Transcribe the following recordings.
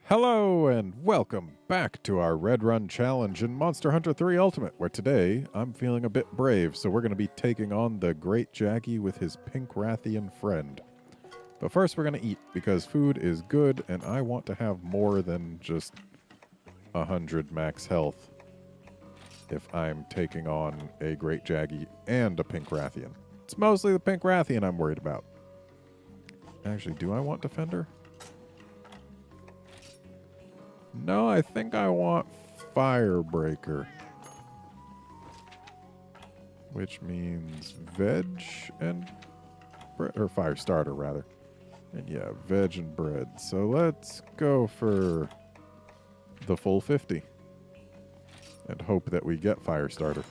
Hello and welcome back to our RedRun challenge in Monster Hunter 3 Ultimate, where today I'm feeling a bit brave, so we're going to be taking on the Great Jaggy with his pink Rathian friend. But first we're going to eat, because food is good and I want to have more than just 100 max health if I'm taking on a Great Jaggy and a pink Rathian. It's mostly the pink Rathian I'm worried about. Actually, do I want Defender? No, I think I want Firebreaker. Which means veg and bread, or fire starter rather. And yeah, veg and bread. So let's go for the full 50. And hope that we get fire starter.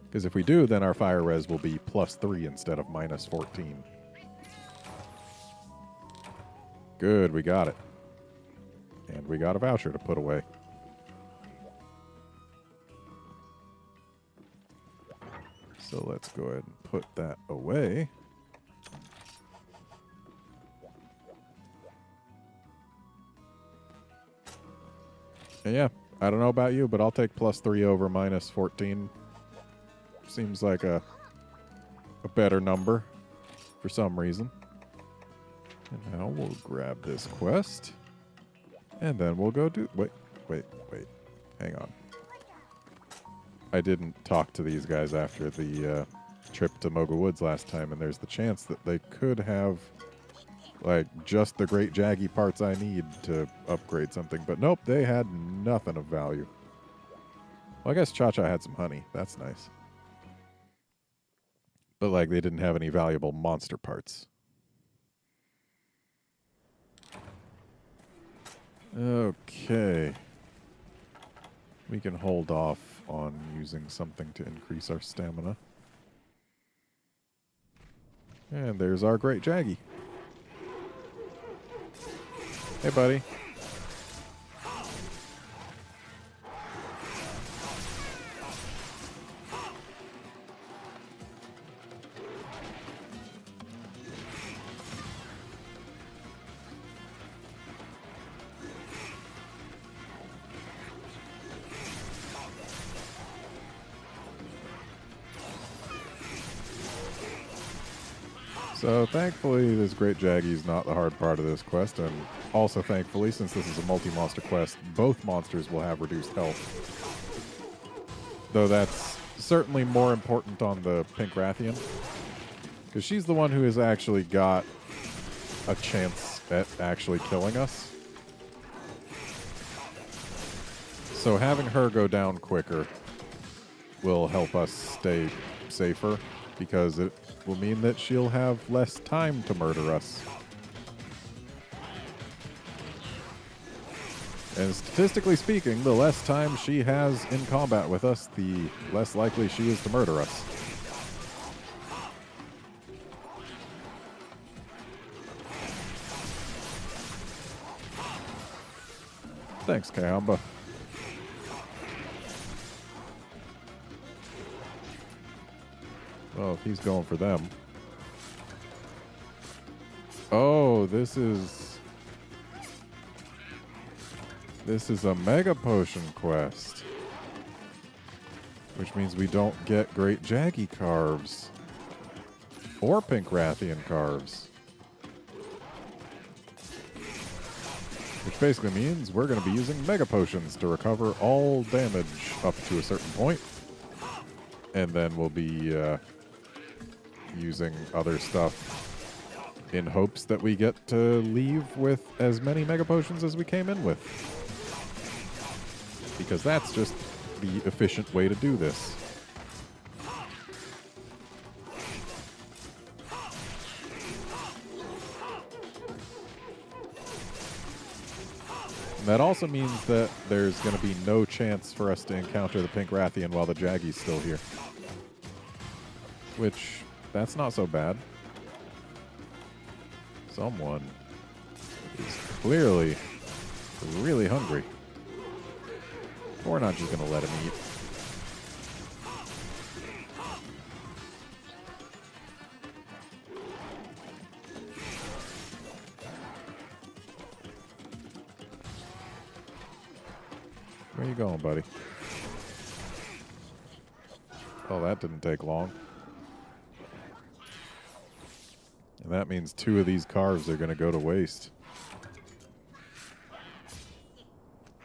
Because if we do, then our fire res will be +3 instead of -14. Good, we got it. And we got a voucher to put away. So let's go ahead and put that away. And yeah, I don't know about you, but I'll take +3 over -14. Seems like a better number for some reason. And now we'll grab this quest. And then we'll go do... Wait. Hang on. I didn't talk to these guys after the trip to Moga Woods last time, and there's the chance that they could have, like, just the Great Jaggy parts I need to upgrade something. But nope, they had nothing of value. Well, I guess Cha-Cha had some honey. That's nice. But, like, they didn't have any valuable monster parts. Okay. We can hold off on using something to increase our stamina. And there's our Great Jaggy. Hey, buddy. So thankfully this Great Jaggy is not the hard part of this quest, and also thankfully, since this is a multi-monster quest, both monsters will have reduced health. Though that's certainly more important on the pink Rathian, because she's the one who has actually got a chance at actually killing us. So having her go down quicker will help us stay safer, because it will mean that she'll have less time to murder us. And statistically speaking, the less time she has in combat with us, the less likely she is to murder us. Thanks, Kayamba. Well, if he's going for them. Oh, this is a Mega Potion quest. Which means we don't get Great Jaggy carves. Or Pink Rathian carves. Which basically means we're going to be using Mega Potions to recover all damage up to a certain point. And then we'll be using other stuff in hopes that we get to leave with as many Mega Potions as we came in with. Because that's just the efficient way to do this. And that also means that there's going to be no chance for us to encounter the pink Rathian while the Jaggy's still here. Which, that's not so bad. Someone is clearly really hungry. We're not just going to let him eat. Where you going, buddy? Oh, that didn't take long. And that means 2 of these carves are going to go to waste.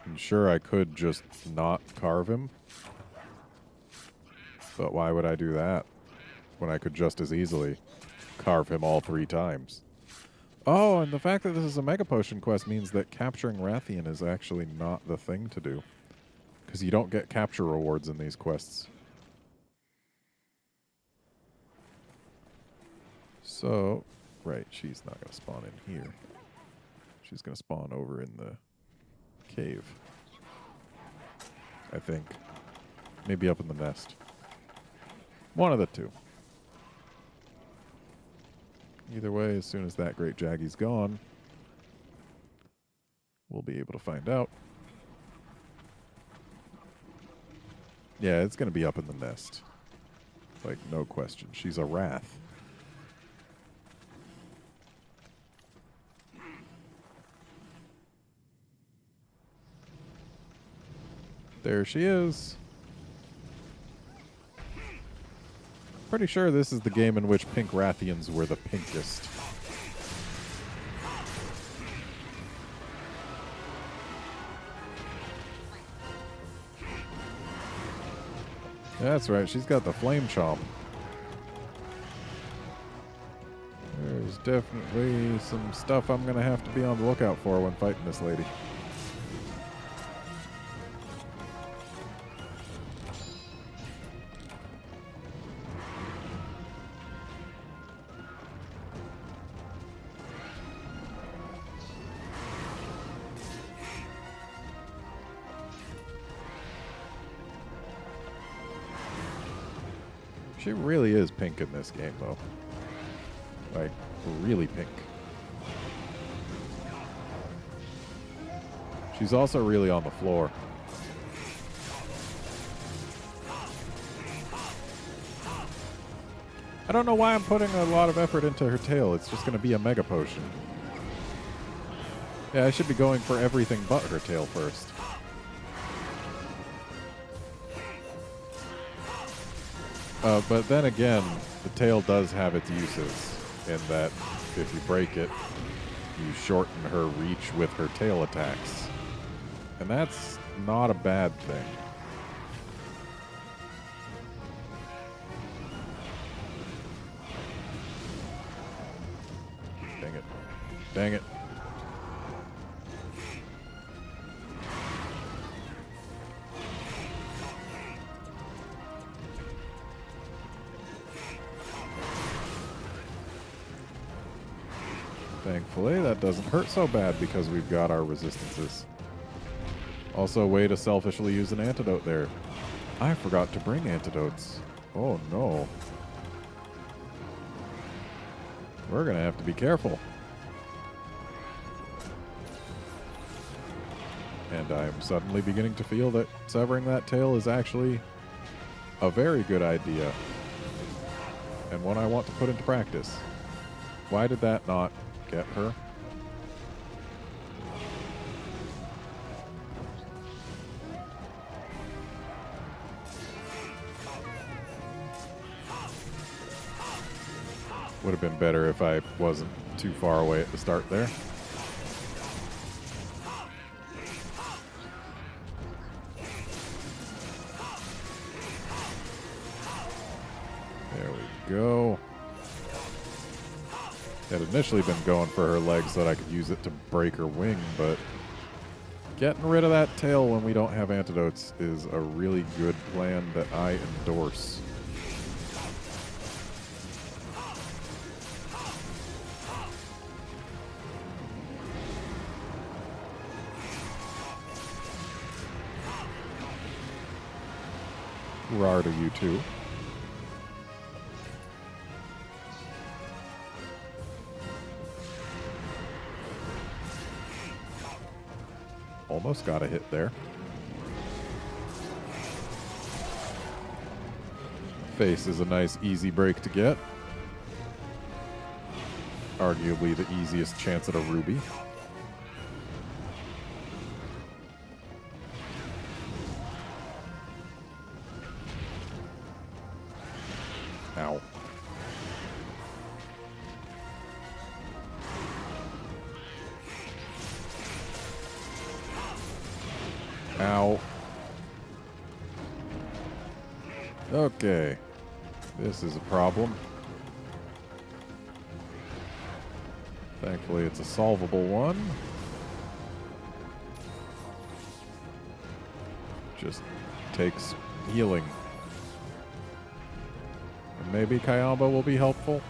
I'm sure I could just not carve him. But why would I do that when I could just as easily carve him all 3 times? Oh, and the fact that this is a Mega Potion quest means that capturing Rathian is actually not the thing to do. Because you don't get capture rewards in these quests. So, right, she's not going to spawn in here. She's going to spawn over in the cave. I think. Maybe up in the nest. One of the 2. Either way, as soon as that Great Jaggy's gone, we'll be able to find out. Yeah, it's going to be up in the nest. Like, no question. She's a wrath. There she is. Pretty sure this is the game in which pink Rathians were the pinkest. That's right, she's got the flame chomp. There's definitely some stuff I'm going to have to be on the lookout for when fighting this lady. She really is pink in this game, though. Like, really pink. She's also really on the floor. I don't know why I'm putting a lot of effort into her tail. It's just going to be a Mega Potion. Yeah, I should be going for everything but her tail first. But then again, the tail does have its uses in that if you break it, you shorten her reach with her tail attacks. And that's not a bad thing. Dang it. Dang it. Thankfully, that doesn't hurt so bad because we've got our resistances. Also, a way to selfishly use an antidote there. I forgot to bring antidotes. Oh, no. We're going to have to be careful. And I'm suddenly beginning to feel that severing that tail is actually a very good idea. And one I want to put into practice. Why did that not get her? Would have been better if I wasn't too far away at the start there. There we go. Had initially been going for her legs so that I could use it to break her wing, but getting rid of that tail when we don't have antidotes is a really good plan that I endorse. Rar to you too. Almost got a hit there. Face is a nice easy break to get. Arguably the easiest chance at a ruby. Ow. Okay. This is a problem. Thankfully, it's a solvable one. Just takes healing. And maybe Kayamba will be helpful.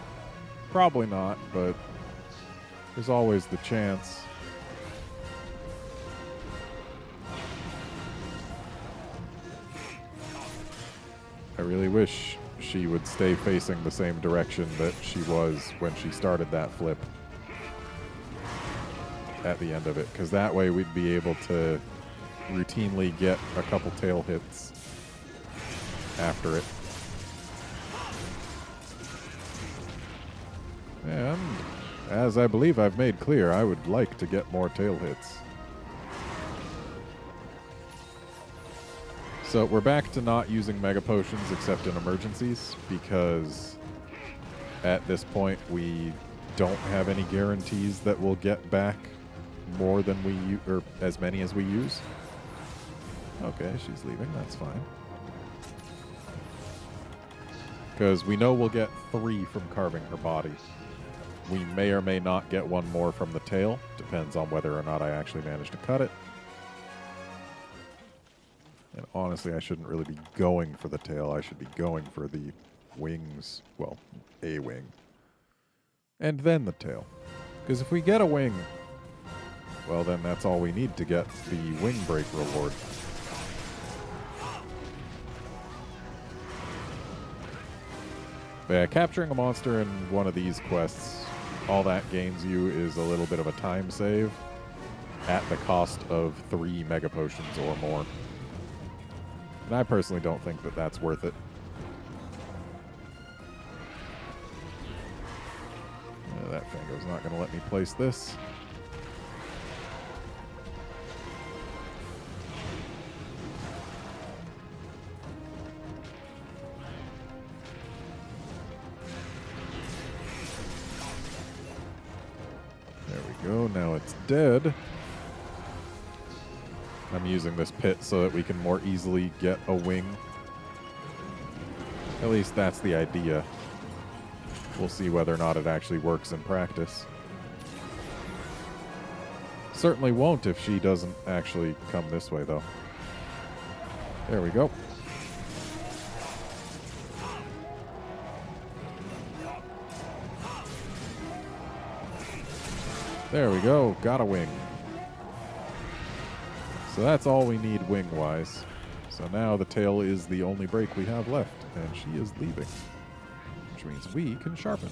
Probably not, but there's always the chance. I really wish she would stay facing the same direction that she was when she started that flip at the end of it, because that way we'd be able to routinely get a couple tail hits after it. And as I believe I've made clear, I would like to get more tail hits. So we're back to not using Mega Potions except in emergencies, because at this point we don't have any guarantees that we'll get back more than we or as many as we use. Okay, she's leaving. That's fine. Because we know we'll get 3 from carving her body. We may or may not get 1 more from the tail. Depends on whether or not I actually manage to cut it. And honestly, I shouldn't really be going for the tail. I should be going for the wings. Well, a wing. And then the tail. Because if we get a wing, well, then that's all we need to get the wing break reward. But yeah, capturing a monster in one of these quests, all that gains you is a little bit of a time save at the cost of 3 Mega Potions or more. And I personally don't think that that's worth it. That Fango's not going to let me place this. There we go. Now it's dead. I'm using this pit so that we can more easily get a wing. At least that's the idea. We'll see whether or not it actually works in practice. Certainly won't if she doesn't actually come this way, though. There we go. There we go. Got a wing. So that's all we need wing-wise. So now the tail is the only break we have left, and she is leaving. Which means we can sharpen.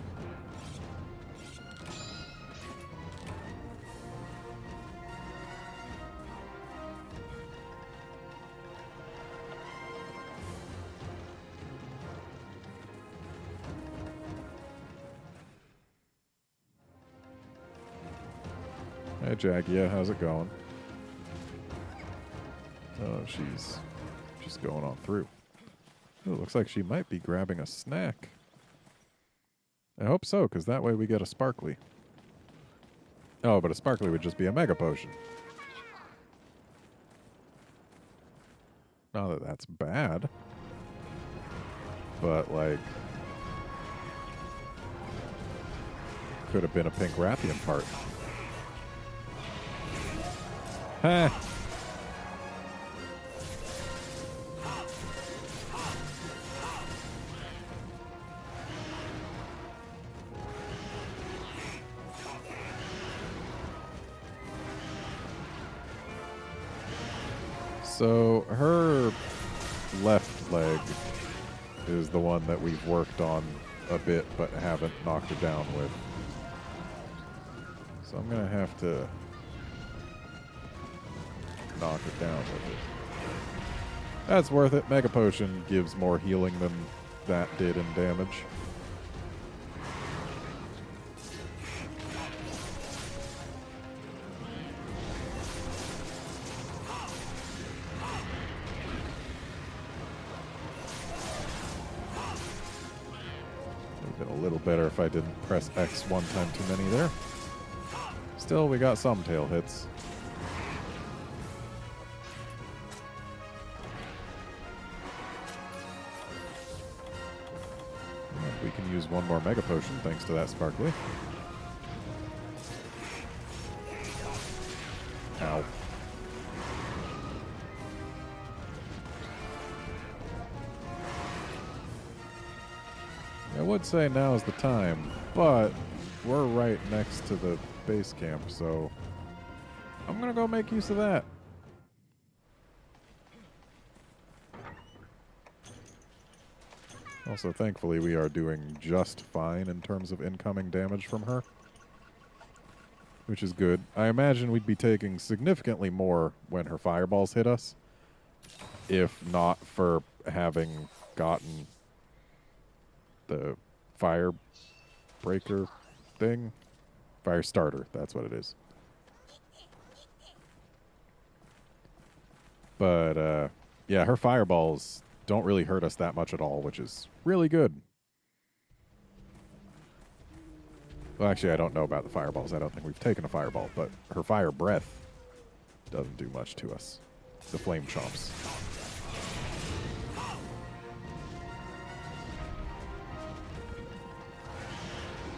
Hey, Jagia, how's it going? Oh, she's just going on through. Oh, it looks like she might be grabbing a snack. I hope so, because that way we get a sparkly. Oh, but a sparkly would just be a Mega Potion. Not that that's bad. But, like, could have been a pink Rathian part. Ha! So her left leg is the one that we've worked on a bit but haven't knocked her down with. So I'm going to have to knock her down with it. That's worth it. Mega Potion gives more healing than that did in damage. Been a little better if I didn't press X one time too many there. Still, we got some tail hits. use one more Mega Potion thanks to that Sparkly. Ow. I would say now is the time, but we're right next to the base camp, so I'm gonna go make use of that. Also, thankfully, we are doing just fine in terms of incoming damage from her, which is good. I imagine we'd be taking significantly more when her fireballs hit us, if not for having gotten the fire breaker thing. Fire starter, that's what it is. But, yeah, her fireballs don't really hurt us that much at all, which is really good. Well, actually, I don't know about the fireballs. I don't think we've taken a fireball, but her fire breath doesn't do much to us. The flame chomps.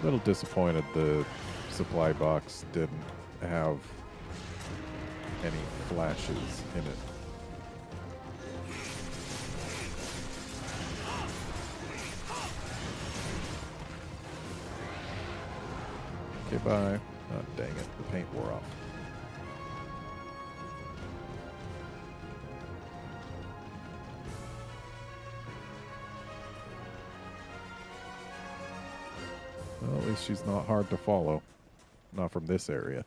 A little disappointed the supply box didn't have any flashes in it. Okay, bye. Oh, dang it. The paint wore off. Well, at least she's not hard to follow. Not from this area.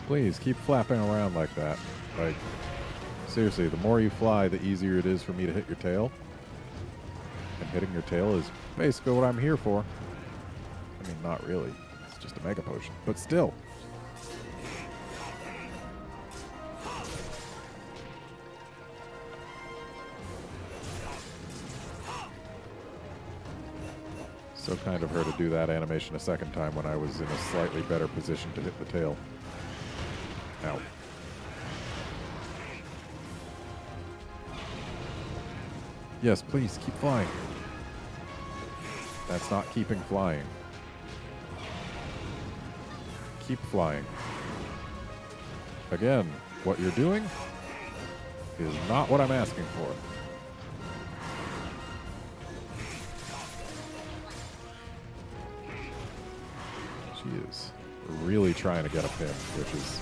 Please, keep flapping around like that. Like, seriously, the more you fly, the easier it is for me to hit your tail. And hitting your tail is basically what I'm here for. I mean, not really. It's just a Mega Potion. But still. So kind of her to do that animation a second time when I was in a slightly better position to hit the tail. Ow. Yes, please, keep flying. That's not keeping flying. Keep flying. Again, what you're doing is not what I'm asking for. She is really trying to get a pin, which is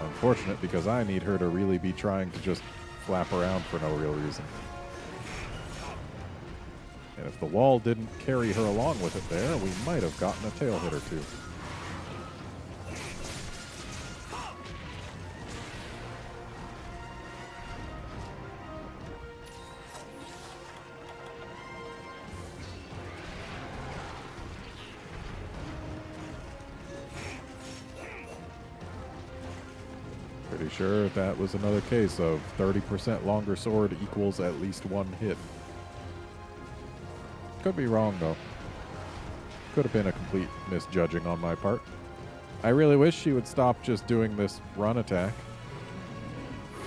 unfortunate because I need her to really be trying to just flap around for no real reason. And if the wall didn't carry her along with it there, we might have gotten a tail hit or two. Pretty sure that was another case of 30% longer sword equals at least one hit. Could be wrong, though. Could have been a complete misjudging on my part. I really wish she would stop just doing this run attack.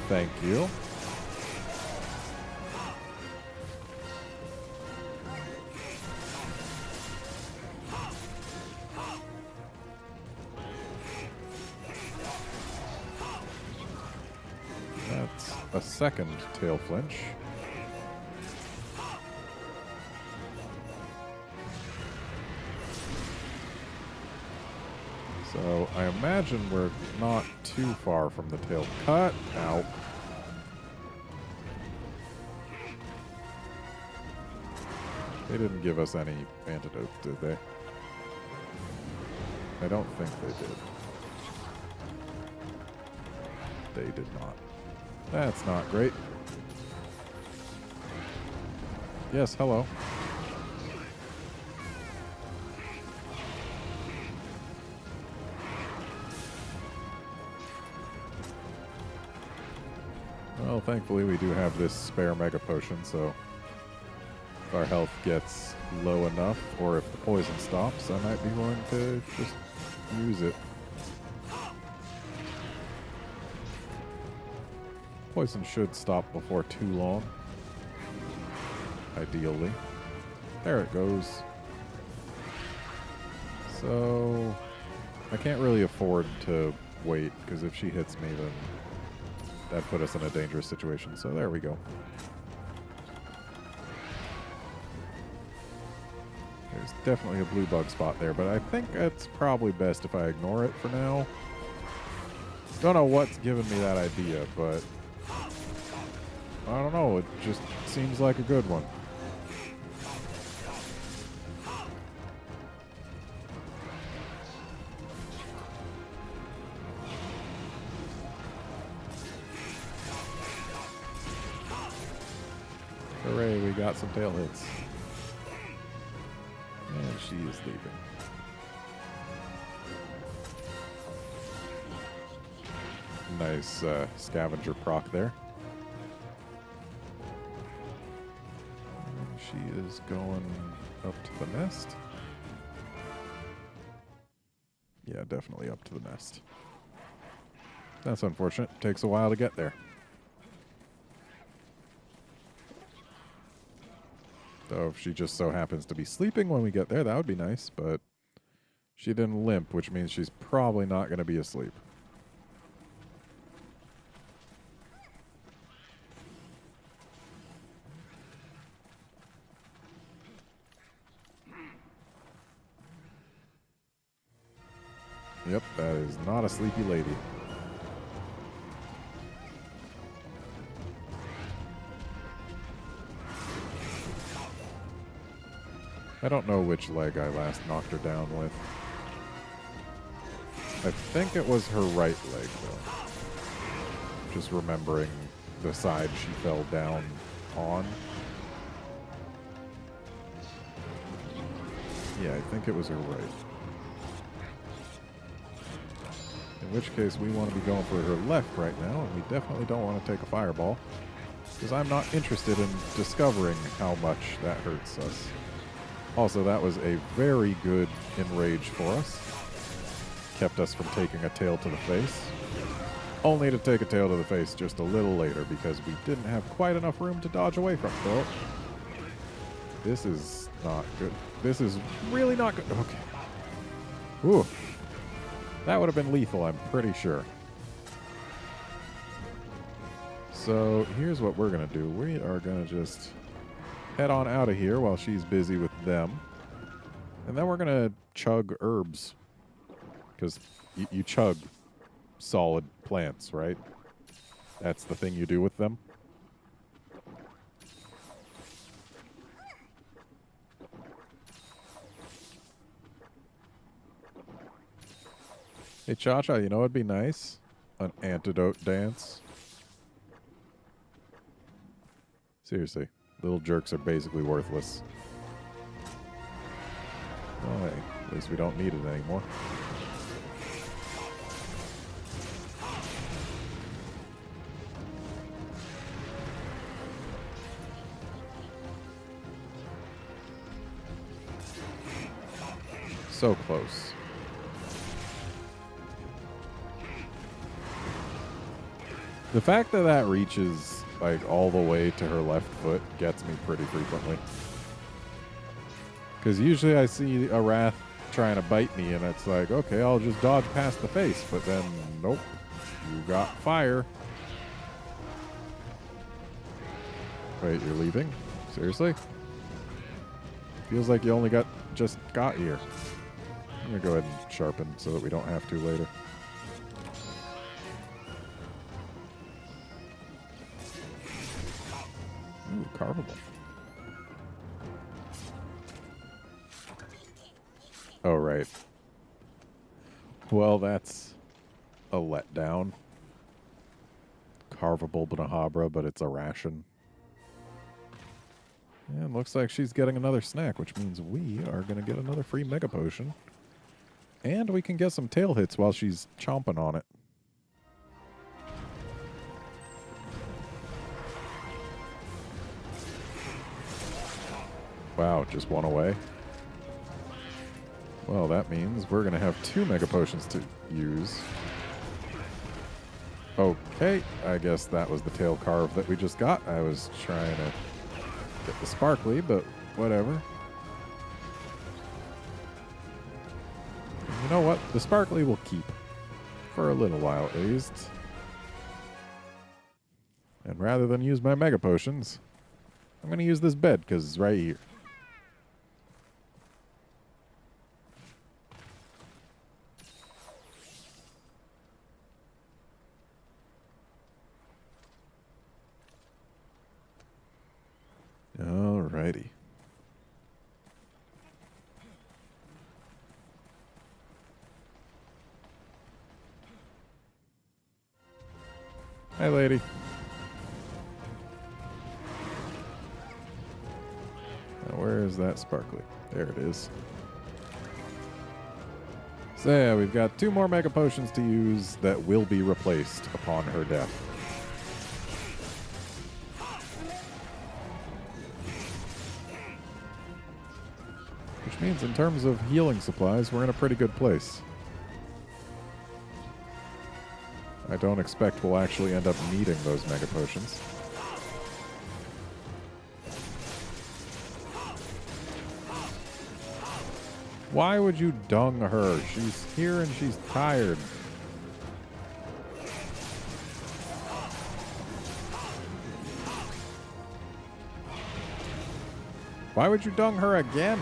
Thank you. That's a second tail flinch. So I imagine we're not too far from the tail cut. Ow. They didn't give us any antidote, did they? I don't think they did. They did not. That's not great. Yes, hello. Well, thankfully we do have this spare Mega Potion, so If our health gets low enough, or if the poison stops, I might be willing to just use it. Poison should stop before too long. Ideally. There it goes. So I can't really afford to wait, because if she hits me, then that'd put us in a dangerous situation. So there we go. There's definitely a blue bug spot there, but I think it's probably best if I ignore it for now. Don't know what's giving me that idea, but I don't know. It just seems like a good one. Hooray, we got some tail hits. And she is leaving. Nice scavenger proc there. And she is going up to the nest. Yeah, definitely up to the nest. That's unfortunate. Takes a while to get there. So if she just so happens to be sleeping when we get there, that would be nice, but she didn't limp, which means she's probably not going to be asleep. Yep, that is not a sleepy lady. I don't know which leg I last knocked her down with. I think it was her right leg, though. Just remembering the side she fell down on. Yeah, I think it was her right. In which case, we want to be going for her left right now, and we definitely don't want to take a fireball, because I'm not interested in discovering how much that hurts us. Also, that was a very good enrage for us. Kept us from taking a tail to the face. Only to take a tail to the face just a little later, because we didn't have quite enough room to dodge away from it. Oh. This is not good. This is really not good. Okay. Ooh. That would have been lethal, I'm pretty sure. So here's what we're going to do. We are going to just head on out of here while she's busy with them. And then we're going to chug herbs. Because you chug solid plants, right? That's the thing you do with them. Hey, Cha-Cha, you know what'd be nice? An antidote dance. Seriously. Little jerks are basically worthless. Oh, hey. At least we don't need it anymore. So close. The fact that that reaches like all the way to her left foot gets me pretty frequently. Because usually I see a wrath trying to bite me and it's like, okay, I'll just dodge past the face. But then, nope, you got fire. Wait, you're leaving? Seriously? Feels like you only just got here. I'm going to go ahead and sharpen so that we don't have to later. Ooh, carvable. Oh, right. Well, that's a letdown. Carvable Banahabra, but it's a ration. And looks like she's getting another snack, which means we are going to get another free Mega Potion. And we can get some tail hits while she's chomping on it. Wow, just one away. Well, that means we're going to have 2 Mega Potions to use. Okay, I guess that was the tail carve that we just got. I was trying to get the sparkly, but whatever. You know what? The sparkly will keep. For a little while, at least. And rather than use my Mega Potions, I'm going to use this bed, because it's right here. Alrighty. Hi, lady. Now, where is that sparkly? There it is. So yeah, we've got 2 more Mega Potions to use that will be replaced upon her death. Which means in terms of healing supplies, we're in a pretty good place. I don't expect we'll actually end up needing those Mega Potions. Why would you dung her? She's here and she's tired. Why would you dung her again?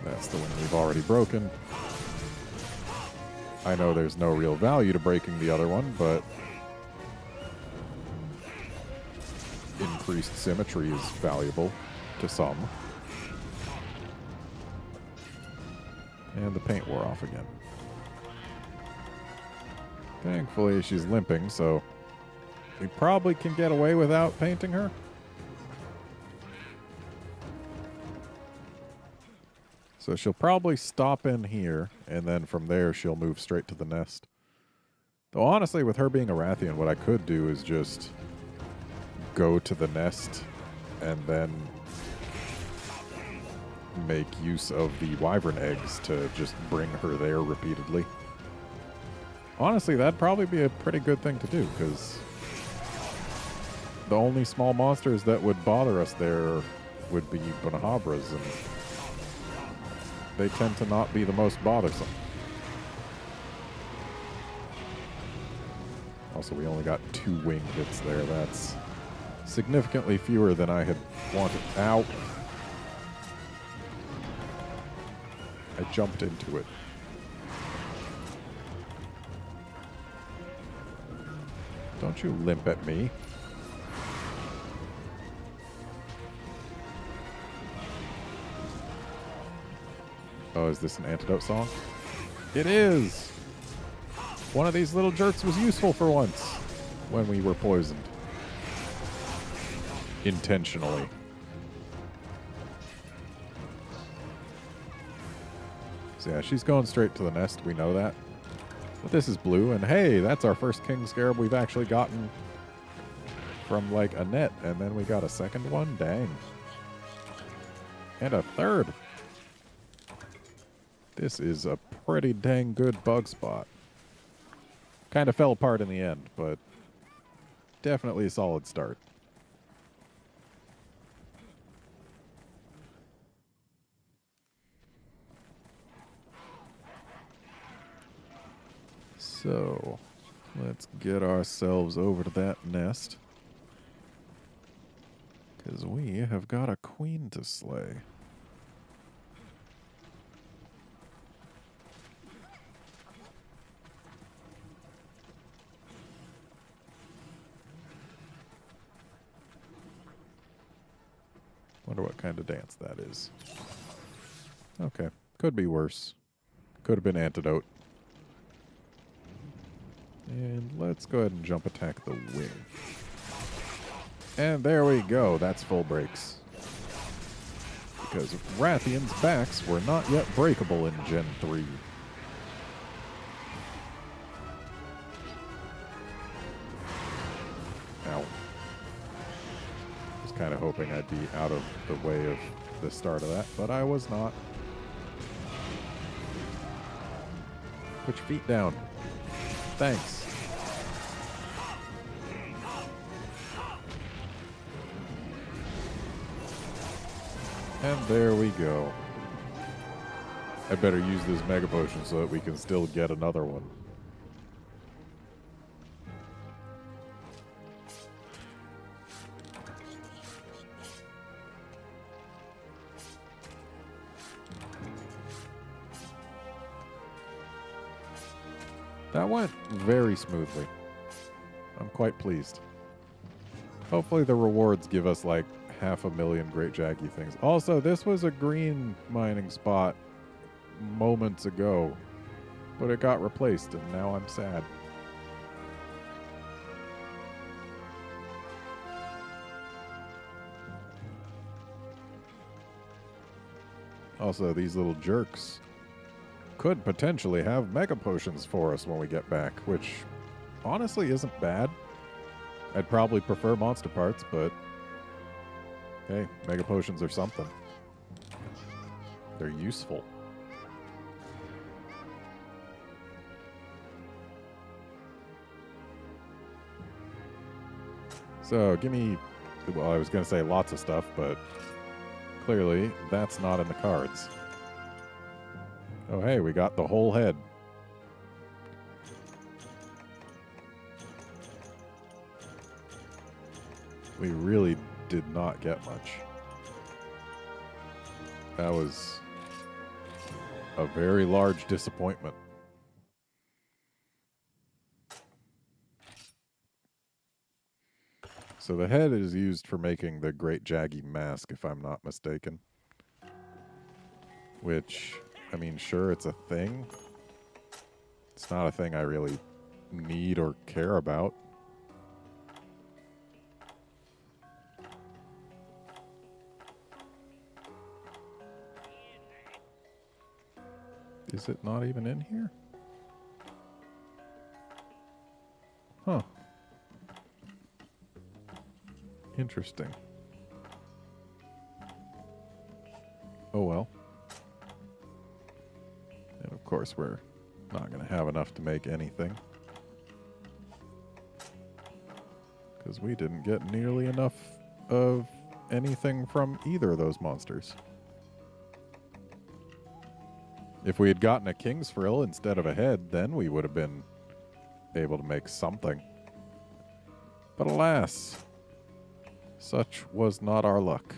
That's the one we've already broken. I know there's no real value to breaking the other one, but increased symmetry is valuable to some. And the paint wore off again. Thankfully, she's limping, so we probably can get away without painting her. So she'll probably stop in here, and then from there she'll move straight to the nest. Though honestly, with her being a Rathian, what I could do is just go to the nest and then make use of the wyvern eggs to just bring her there repeatedly. Honestly, that'd probably be a pretty good thing to do, because the only small monsters that would bother us there would be Bonahabras, and they tend to not be the most bothersome. Also, we only got 2 wing hits there. That's significantly fewer than I had wanted. Ow. I jumped into it. Don't you limp at me. Oh, is this an antidote song? It is! One of these little jerks was useful for once when we were poisoned. Intentionally. So yeah, she's going straight to the nest, we know that. But this is blue, and hey, that's our first king scarab we've actually gotten from, like, a net. And then we got a second one? Dang. And a third. This is a pretty dang good bug spot. Kind of fell apart in the end, but definitely a solid start. So, let's get ourselves over to that nest, because we have got a queen to slay. Wonder what kind of dance that is. Okay, could be worse. Could have been antidote. And let's go ahead and jump attack the wing. And there we go. That's full brakes. Because Rathian's backs were not yet breakable in Gen 3. Ow. Was kind of hoping I'd be out of the way of the start of that, but I was not. Put your feet down. Thanks. And there we go. I better use this Mega Potion so that we can still get another one. That went very smoothly. I'm quite pleased. Hopefully the rewards give us like 500,000 Great Jaggy things. Also, this was a green mining spot moments ago, but it got replaced and now I'm sad. Also, these little jerks could potentially have Mega Potions for us when we get back, which honestly isn't bad. I'd probably prefer monster parts, but hey, Mega Potions are something. They're useful. So, give me, well, I was going to say lots of stuff, but clearly that's not in the cards. Oh, hey, we got the whole head. We really did not get much. That was a very large disappointment. So the head is used for making the Great Jaggy Mask, if I'm not mistaken. Which, I mean, sure, it's a thing. It's not a thing I really need or care about. Is it not even in here? Huh. Interesting. Oh well. And of course we're not going to have enough to make anything. Because we didn't get nearly enough of anything from either of those monsters. If we had gotten a King's Frill instead of a head, then we would have been able to make something. But alas, such was not our luck.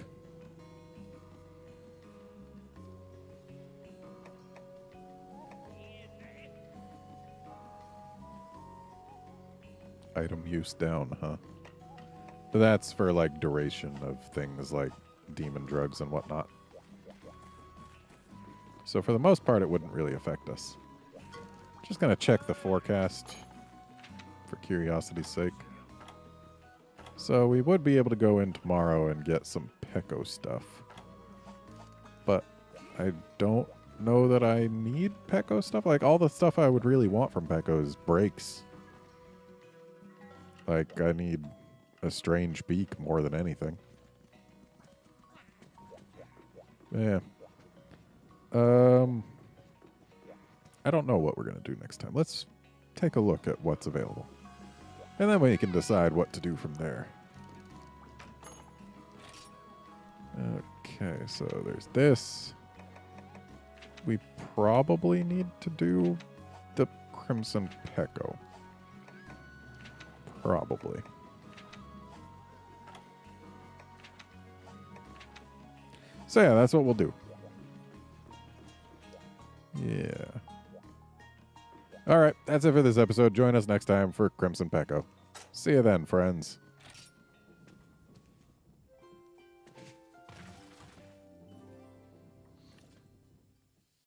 Item use down, huh? But that's for like duration of things like demon drugs and whatnot. So for the most part, it wouldn't really affect us. Just gonna check the forecast for curiosity's sake. So we would be able to go in tomorrow and get some Pecco stuff. But I don't know that I need Pecco stuff. Like, all the stuff I would really want from Pecco is breaks. Like, I need a strange beak more than anything. Yeah. I don't know what we're going to do next time. Let's take a look at what's available. And then we can decide what to do from there. Okay, so there's this. We probably need to do the Crimson Pecco. Probably. So yeah, that's what we'll do. Yeah. All right, that's it for this episode. Join us next time for Crimson Pecco. See you then, friends.